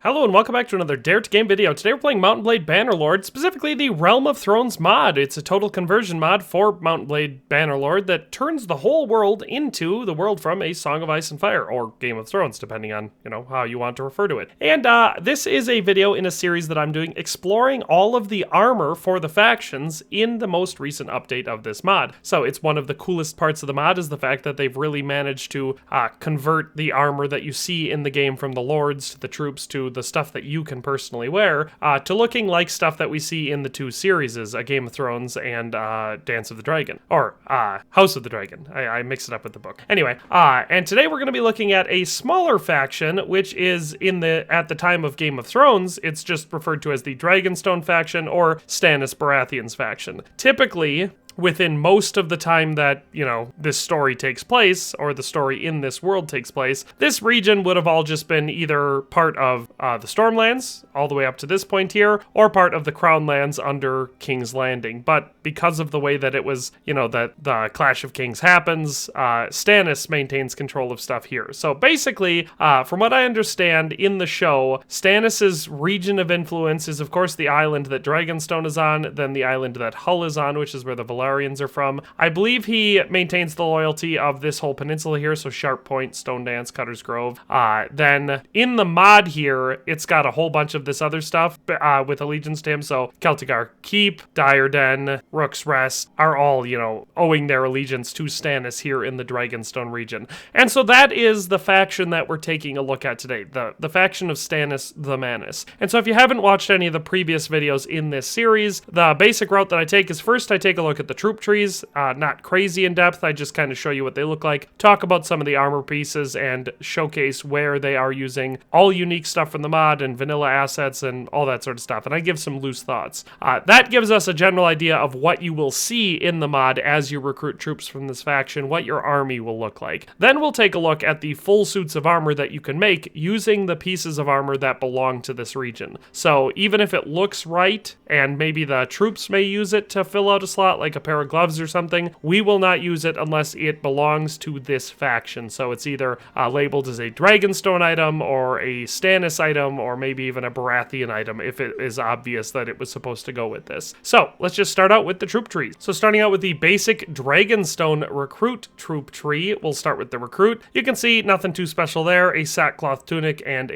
Hello and welcome back to another Dare to Game video. Today we're playing Mount & Blade Bannerlord, specifically the Realm of Thrones mod. It's a total conversion mod for Mount & Blade Bannerlord that turns the whole world into the world from A Song of Ice and Fire, or Game of Thrones, depending on, how you want to refer to it. And this is a video in a series that I'm doing exploring all of the armor for the factions in the most recent update of this mod. So it's one of the coolest parts of the mod is the fact that they've really managed to convert the armor that you see in the game from the lords to the troops to the stuff that you can personally wear, to looking like stuff that we see in the two series, A Game of Thrones and Dance of the Dragon, or House of the Dragon. I mix it up with the book. Anyway, and today we're going to be looking at a smaller faction, which is at the time of Game of Thrones, it's just referred to as the Dragonstone faction or Stannis Baratheon's faction. Typically, within most of the time that, this story takes place, or the story in this world takes place, this region would have all just been either part of the Stormlands, all the way up to this point here, or part of the Crown Lands under King's Landing. But because of the way that it was, that the Clash of Kings happens, Stannis maintains control of stuff here. So basically, from what I understand in the show, Stannis's region of influence is, of course, the island that Dragonstone is on, then the island that Hull is on, which is where the Valyrians are from. I believe he maintains the loyalty of this whole peninsula here, so Sharp Point, Stone Dance, Cutter's Grove. Then in the mod here, it's got a whole bunch of this other stuff with allegiance to him, so Celtigar Keep, Diarden, Rook's Rest are all, owing their allegiance to Stannis here in the Dragonstone region. And so that is the faction that we're taking a look at today, the faction of Stannis the Manus. And so if you haven't watched any of the previous videos in this series, the basic route that I take is first I take a look at the troop trees, not crazy in depth, I just kind of show you what they look like, talk about some of the armor pieces, and showcase where they are using all unique stuff from the mod and vanilla assets and all that sort of stuff, and I give some loose thoughts. That gives us a general idea of what you will see in the mod as you recruit troops from this faction, what your army will look like. Then we'll take a look at the full suits of armor that you can make using the pieces of armor that belong to this region. So even if it looks right, and maybe the troops may use it to fill out a slot, like a pair of gloves or something, we will not use it unless it belongs to this faction. So it's either labeled as a Dragonstone item or a Stannis item or maybe even a Baratheon item if it is obvious that it was supposed to go with this. So let's just start out with the troop trees. So starting out with the basic Dragonstone recruit troop tree, we'll start with the recruit. You can see nothing too special there, a sackcloth tunic and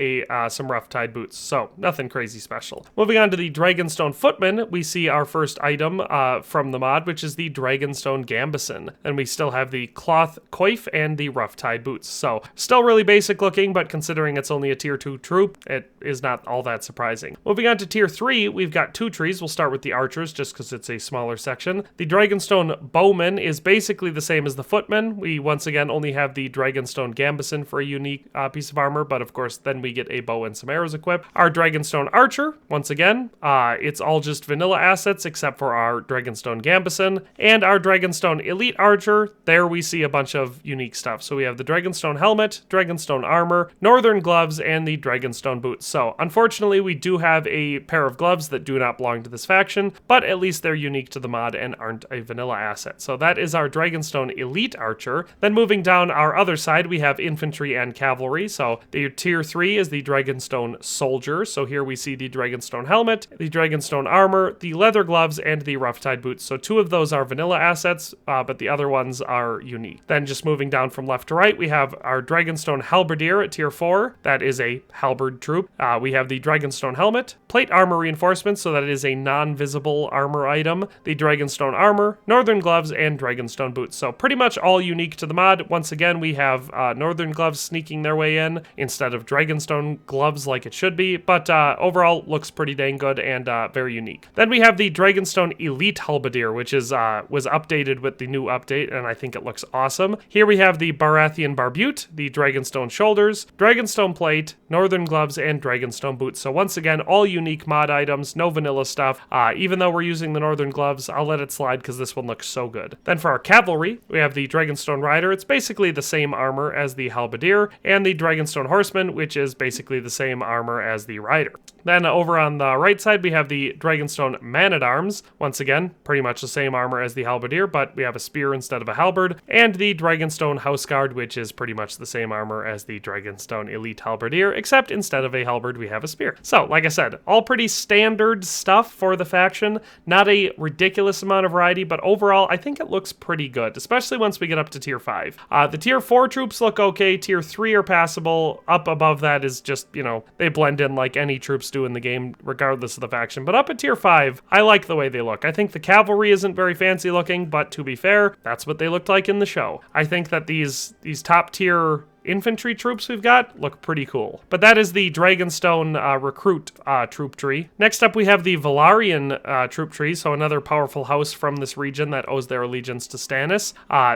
some rough tied boots. So nothing crazy special. Moving on to the Dragonstone footman, we see our first item from the mod, which is the Dragonstone Gambeson. And we still have the cloth coif and the rough tied boots. So still really basic looking, but considering it's only a tier 2 troop, it is not all that surprising. Moving on to tier 3, we've got two trees. We'll start with the archers just because it's a smaller section. The Dragonstone Bowman is basically the same as the footman. We once again only have the Dragonstone Gambeson for a unique piece of armor, but of course then we get a bow and some arrows equipped. Our Dragonstone Archer, once again, it's all just vanilla assets except for our Dragonstone Gambeson. And our Dragonstone Elite Archer, there we see a bunch of unique stuff. So we have the Dragonstone Helmet, Dragonstone Armor, Northern Gloves, and the Dragonstone Boots. So unfortunately, we do have a pair of gloves that do not belong to this faction, but at least they're unique to the mod and aren't a vanilla asset. So that is our Dragonstone Elite Archer. Then moving down our other side, we have Infantry and Cavalry. So the tier 3 is the Dragonstone Soldier. So here we see the Dragonstone Helmet, the Dragonstone Armor, the Leather Gloves, and the Rough Tied Boots. So two of those are vanilla assets, but the other ones are unique. Then just moving down from left to right, we have our Dragonstone Halberdier at tier 4. That is a halberd troop. We have the Dragonstone Helmet, Plate Armor Reinforcements, so that it is a non-visible armor item, the Dragonstone Armor, Northern Gloves, and Dragonstone Boots. So pretty much all unique to the mod. Once again, we have Northern Gloves sneaking their way in instead of Dragonstone Gloves like it should be, but overall looks pretty dang good and very unique. Then we have the Dragonstone Elite Halberdier, which is was updated with the new update, and I think it looks awesome. Here we have the Baratheon Barbute, the Dragonstone Shoulders, Dragonstone Plate, Northern Gloves, and Dragonstone Boots. So once again, all unique mod items, no vanilla stuff. Even though we're using the Northern Gloves, I'll let it slide because this one looks so good. Then for our Cavalry, we have the Dragonstone Rider. It's basically the same armor as the Halberdier, and the Dragonstone Horseman, which is basically the same armor as the Rider. Then over on the right side, we have the Dragonstone Man-at-Arms. Once again, pretty much the same armor as the Halberdier, but we have a spear instead of a halberd. And the Dragonstone Houseguard, which is pretty much the same armor as the Dragonstone Elite Halberdier, except instead of a halberd, we have a spear. So, like I said, all pretty standard stuff for the faction. Not a ridiculous amount of variety, but overall, I think it looks pretty good, especially once we get up to tier 5. The tier 4 troops look okay, tier 3 are passable, up above that is just, you know, they blend in like any troops do in the game, regardless of the faction. But up at tier 5, I like the way they look. I think the cavalry isn't very fancy looking, but to be fair, that's what they looked like in the show. I think that these top tier infantry troops we've got look pretty cool. But that is the Dragonstone recruit troop tree. Next up, we have the Valyrian troop tree, so another powerful house from this region that owes their allegiance to Stannis.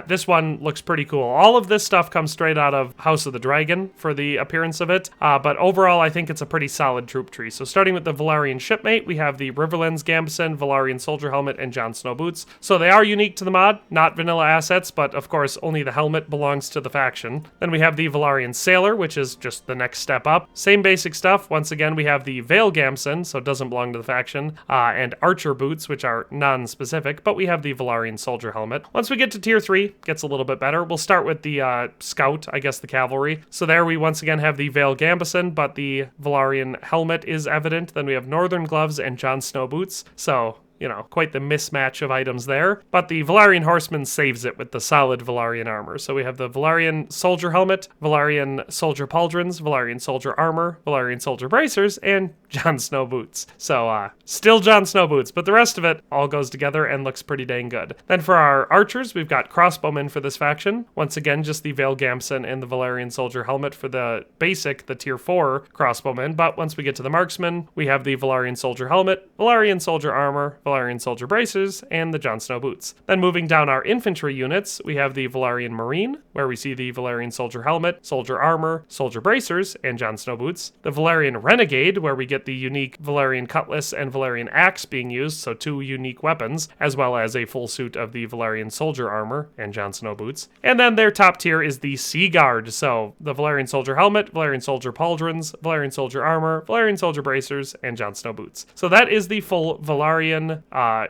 This one looks pretty cool. All of this stuff comes straight out of House of the Dragon for the appearance of it, but overall, I think it's a pretty solid troop tree. So starting with the Valyrian shipmate, we have the Riverlands Gambeson, Valyrian soldier helmet, and Jon Snow boots. So they are unique to the mod, not vanilla assets, but of course, only the helmet belongs to the faction. Then we have the Valyrian Sailor, which is just the next step up. Same basic stuff. Once again, we have the Vale Gambeson, so it doesn't belong to the faction, and Archer boots, which are non-specific, but we have the Valyrian Soldier helmet. Once we get to tier 3, gets a little bit better. We'll start with the Scout, I guess the cavalry. So there we once again have the Vale Gambeson, but the Valyrian helmet is evident. Then we have Northern gloves and Jon Snow boots. So, you know, quite the mismatch of items there. But the Valyrian Horseman saves it with the solid Valyrian armor. So we have the Valyrian Soldier helmet, Valyrian Soldier pauldrons, Valyrian Soldier armor, Valyrian Soldier bracers, and Jon Snow boots. So, still Jon Snow boots, but the rest of it all goes together and looks pretty dang good. Then for our archers, we've got crossbowmen for this faction. Once again, just the Vale Gambeson and the Valyrian Soldier helmet for the basic, the tier 4 crossbowmen. But once we get to the marksmen, we have the Valyrian Soldier helmet, Valyrian Soldier armor, Valyrian Soldier bracers, and the Jon Snow boots. Then moving down our infantry units, we have the Valyrian Marine, where we see the Valyrian Soldier helmet, Soldier armor, Soldier bracers, and Jon Snow boots. The Valyrian Renegade, where we get the unique Valyrian cutlass and Valyrian axe being used, so 2 unique weapons, as well as a full suit of the Valyrian Soldier armor and Jon Snow boots. And then their top tier is the Sea Guard, so the Valyrian Soldier helmet, Valyrian Soldier pauldrons, Valyrian Soldier armor, Valyrian Soldier bracers, and Jon Snow boots. So that is the full Valyrian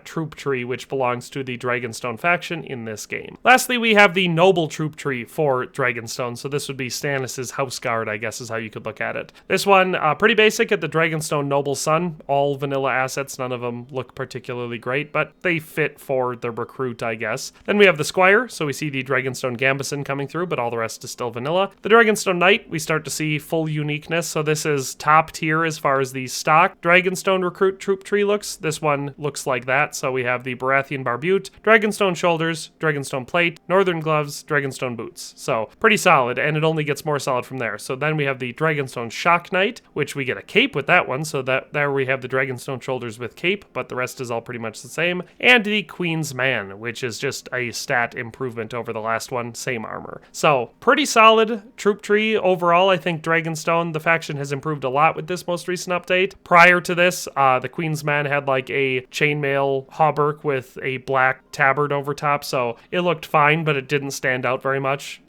troop tree, which belongs to the Dragonstone faction in this game. Lastly, we have the noble troop tree for Dragonstone, so this would be Stannis' house guard, I guess is how you could look at it. This one, pretty basic at the Dragonstone noble son, all vanilla assets, none of them look particularly great, but they fit for the recruit, I guess. Then we have the squire, so we see the Dragonstone Gambeson coming through, but all the rest is still vanilla. The Dragonstone knight, we start to see full uniqueness, so this is top tier as far as the stock Dragonstone recruit troop tree looks. This one looks like that, so we have the Baratheon barbute, Dragonstone shoulders, Dragonstone plate, Northern gloves, Dragonstone boots. So pretty solid, and it only gets more solid from there. So then we have the Dragonstone shock knight, which we get a cape with that one, so that there we have the Dragonstone shoulders with cape, but the rest is all pretty much the same. And the Queen's Man, which is just a stat improvement over the last one, same armor. So pretty solid troop tree overall. I think Dragonstone, the faction, has improved a lot with this most recent update. Prior to this, the Queen's Man had like a chainmail hauberk with a black tabard over top, so it looked fine, but it didn't stand out very much.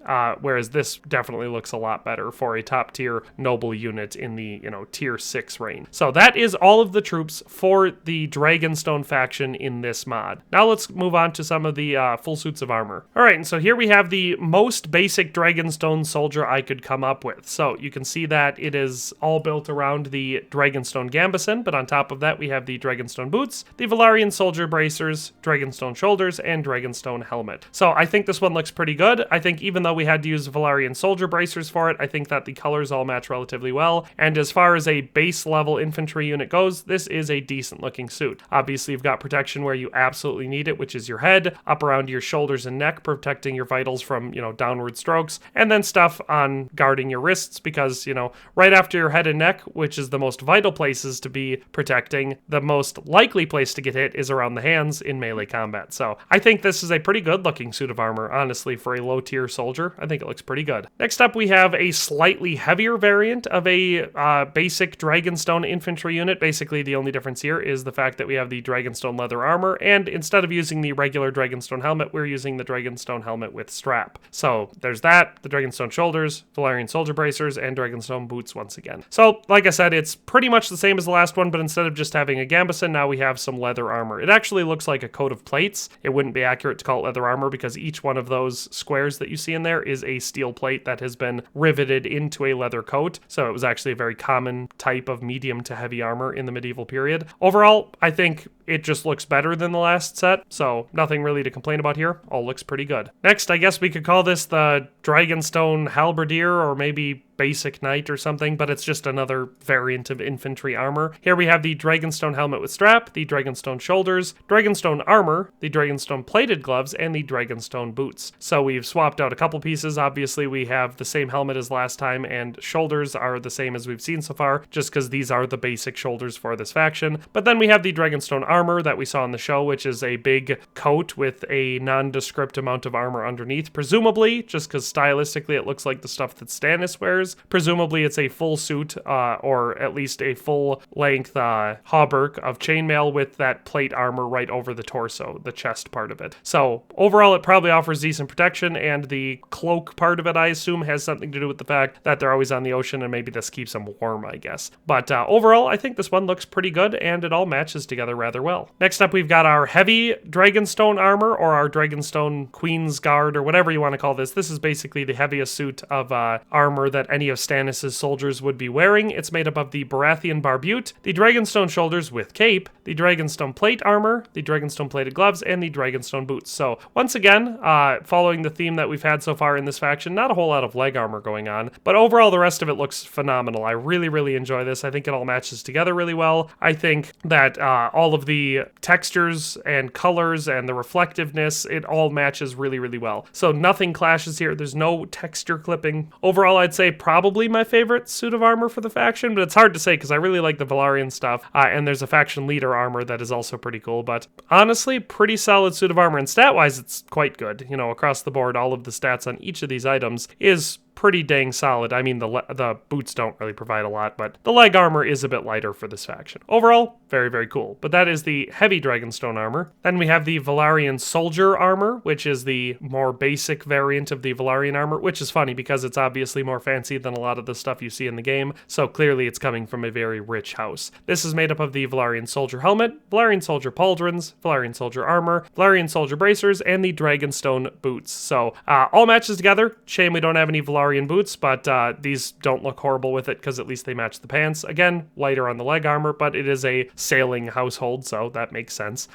Whereas this definitely looks a lot better for a top tier noble unit in the, you know, tier 6 range. So that is all of the troops for the Dragonstone faction in this mod. Now let's move on to some of the full suits of armor. All right, and so here we have the most basic Dragonstone soldier I could come up with. So you can see that it is all built around the Dragonstone Gambeson, but on top of that we have the Dragonstone boots, the Valyrian soldier bracers, Dragonstone shoulders, and Dragonstone helmet. So I think this one looks pretty good. I think even though we had to use Valyrian soldier bracers for it, I think that the colors all match relatively well. And as far as a base level infantry unit goes, this is a decent looking suit. Obviously, you've got protection where you absolutely need it, which is your head, up around your shoulders and neck, protecting your vitals from, you know, downward strokes, and then stuff on guarding your wrists because, you know, right after your head and neck, which is the most vital places to be protecting, the most likely place to get hit is around the hands in melee combat. So I think this is a pretty good looking suit of armor, honestly, for a low tier soldier. I think it looks pretty good. Next up, we have a slightly heavier variant of a basic Dragonstone infantry unit. Basically, the only difference here is the fact that we have the Dragonstone leather armor, and instead of using the regular Dragonstone helmet, we're using the Dragonstone helmet with strap. So there's that, the Dragonstone shoulders, Valyrian soldier bracers, and Dragonstone boots once again. So, like I said, it's pretty much the same as the last one, but instead of just having a Gambeson, now we have some leather armor. It actually looks like a coat of plates. It wouldn't be accurate to call it leather armor because each one of those squares that you see in there there is a steel plate that has been riveted into a leather coat. So it was actually a very common type of medium to heavy armor in the medieval period. Overall, I think it just looks better than the last set, so nothing really to complain about here. All looks pretty good. Next, I guess we could call this the Dragonstone Halberdier, or maybe basic knight or something, but it's just another variant of infantry armor. Here we have the Dragonstone helmet with strap, the Dragonstone shoulders, Dragonstone armor, the Dragonstone plated gloves, and the Dragonstone boots. So we've swapped out a couple pieces. Obviously, we have the same helmet as last time, and shoulders are the same as we've seen so far, just because these are the basic shoulders for this faction. But then we have the Dragonstone armor that we saw in the show, which is a big coat with a nondescript amount of armor underneath, presumably, just because stylistically it looks like the stuff that Stannis wears. Presumably it's a full suit, or at least a full-length hauberk of chainmail with that plate armor right over the torso, the chest part of it. So overall, it probably offers decent protection, and the cloak part of it, I assume, has something to do with the fact that they're always on the ocean, and maybe this keeps them warm, I guess. But overall, I think this one looks pretty good, and it all matches together rather well. Next up, we've got our heavy Dragonstone armor, or our Dragonstone Queen's Guard, or whatever you want to call this. This is basically the heaviest suit of armor that any of Stannis' soldiers would be wearing. It's made up of the Baratheon barbute, the Dragonstone shoulders with cape, the Dragonstone plate armor, the Dragonstone plated gloves, and the Dragonstone boots. So once again, following the theme that we've had so far in this faction, not a whole lot of leg armor going on, but overall the rest of it looks phenomenal. I really, really enjoy this. I think it all matches together really well. I think that all of the textures and colors and the reflectiveness, it all matches really, really well. So nothing clashes here. There's no texture clipping. Overall, I'd say probably my favorite suit of armor for the faction, but it's hard to say because I really like the Valyrian stuff, and there's a faction leader armor that is also pretty cool, but honestly, pretty solid suit of armor, and stat-wise, it's quite good. You know, across the board, all of the stats on each of these items is pretty dang solid. I mean, the boots don't really provide a lot, but the leg armor is a bit lighter for this faction. Overall, very, very cool. But that is the heavy Dragonstone armor. Then we have the Valyrian soldier armor, which is the more basic variant of the Valyrian armor, which is funny because it's obviously more fancy than a lot of the stuff you see in the game, so clearly it's coming from a very rich house. This is made up of the Valyrian soldier helmet, Valyrian soldier pauldrons, Valyrian soldier armor, Valyrian soldier bracers, and the Dragonstone boots. So all matches together. Shame we don't have any Valyrian boots, but these don't look horrible with it because at least they match the pants. Again, lighter on the leg armor, but it is a sailing household, so that makes sense.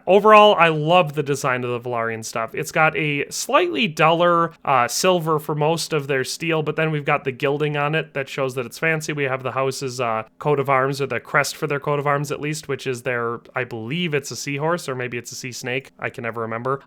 Overall, I love the design of the Valyrian stuff. It's got a slightly duller silver for most of their steel, but then we've got the gilding on it that shows that it's fancy. We have the house's coat of arms, or the crest for their coat of arms at least, which is their, I believe it's a seahorse, or maybe it's a sea snake. I can never remember.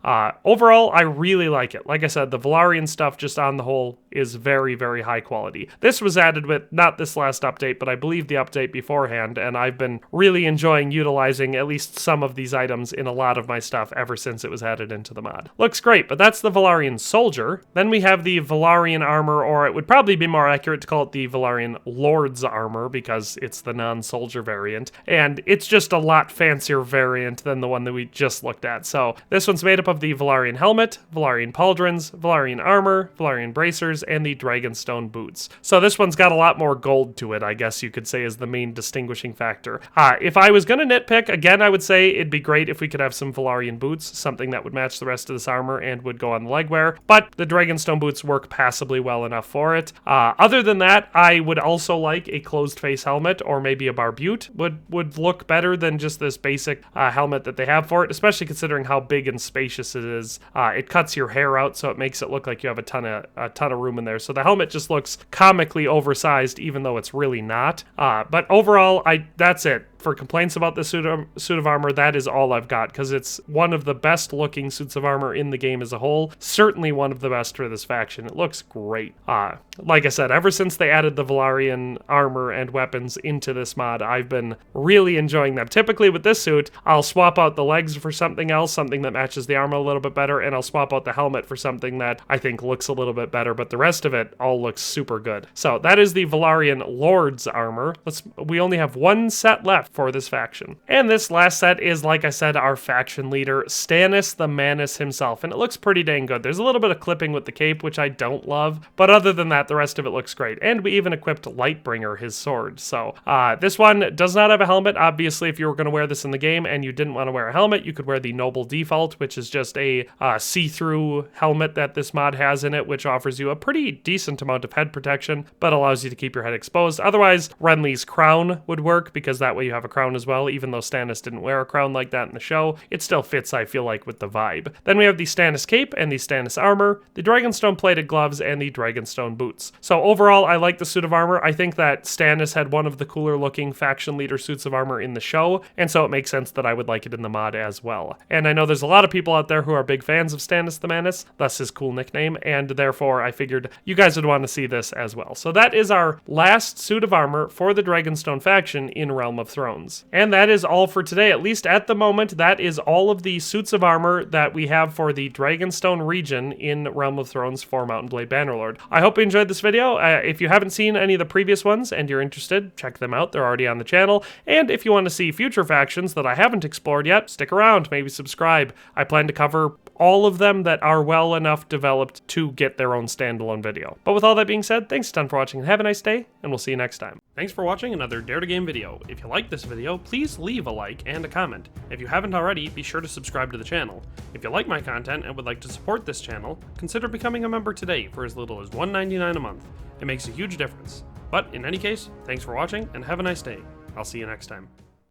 Overall, I really like it. Like I said, the Valyrian stuff just on the whole is very, very high quality. This was added with not this last update, but I believe the update beforehand, and I've been really enjoying utilizing at least some of these items in a lot of my stuff ever since it was added into the mod. Looks great, but that's the Valyrian soldier. Then we have the Valyrian armor, or it would probably be more accurate to call it the Valyrian Lord's armor because it's the non-soldier variant, and it's just a lot fancier variant than the one that we just looked at. So this one's made up of the Valyrian helmet, Valyrian pauldrons, Valyrian armor, Valyrian bracers, and the Dragonstone boots. So this one's got a lot more gold to it, I guess you could say, is the main distinguishing factor. If I was going to nitpick, again, I would say it'd be great if we could have some Valyrian boots, something that would match the rest of this armor and would go on the leg wear, but the Dragonstone boots work passably well enough for it. Other than that, I would also like a closed face helmet, or maybe a barbute would look better than just this basic helmet that they have for it, especially considering how big and spacious it is. It cuts your hair out, so it makes it look like you have a ton of room in there. So the helmet just looks comically oversized, even though it's really not. But overall, that's it. For complaints about the suit of armor, that is all I've got, because it's one of the best looking suits of armor in the game as a whole. Certainly one of the best for this faction. It looks great. Like I said, ever since they added the Valyrian armor and weapons into this mod, I've been really enjoying them. Typically with this suit, I'll swap out the legs for something else, something that matches the armor a little bit better, and I'll swap out the helmet for something that I think looks a little bit better, but the rest of it all looks super good. So that is the Valyrian Lord's armor. We only have one set left for this faction. And this last set is, like I said, our faction leader, Stannis the Manus himself, and it looks pretty dang good. There's a little bit of clipping with the cape, which I don't love, but other than that, the rest of it looks great. And we even equipped Lightbringer, his sword. So this one does not have a helmet. Obviously, if you were going to wear this in the game and you didn't want to wear a helmet, you could wear the Noble Default, which is just a see-through helmet that this mod has in it, which offers you a pretty decent amount of head protection, but allows you to keep your head exposed. Otherwise, Renly's crown would work, because that way you have a crown as well. Even though Stannis didn't wear a crown like that in the show, it still fits, I feel like, with the vibe. Then we have the Stannis cape and the Stannis armor, the Dragonstone plated gloves, and the Dragonstone boots. So overall, I like the suit of armor. I think that Stannis had one of the cooler looking faction leader suits of armor in the show, and so it makes sense that I would like it in the mod as well. And I know there's a lot of people out there who are big fans of Stannis the Manus, thus his cool nickname, and therefore I figured you guys would want to see this as well. So that is our last suit of armor for the Dragonstone faction in Realm of Thrones. And that is all for today, at least at the moment. That is all of the suits of armor that we have for the Dragonstone region in Realm of Thrones for Mount & Blade Bannerlord. I hope you enjoyed this video. If you haven't seen any of the previous ones and you're interested, check them out. They're already on the channel. And if you want to see future factions that I haven't explored yet, stick around, maybe subscribe. I plan to cover all of them that are well enough developed to get their own standalone video. But with all that being said, thanks a ton for watching and have a nice day, and we'll see you next time. Thanks for watching another Dare to Game video. If you liked this video, please leave a like and a comment. If you haven't already, be sure to subscribe to the channel. If you like my content and would like to support this channel, consider becoming a member today for as little as $1.99 a month. It makes a huge difference. But in any case, thanks for watching and have a nice day. I'll see you next time.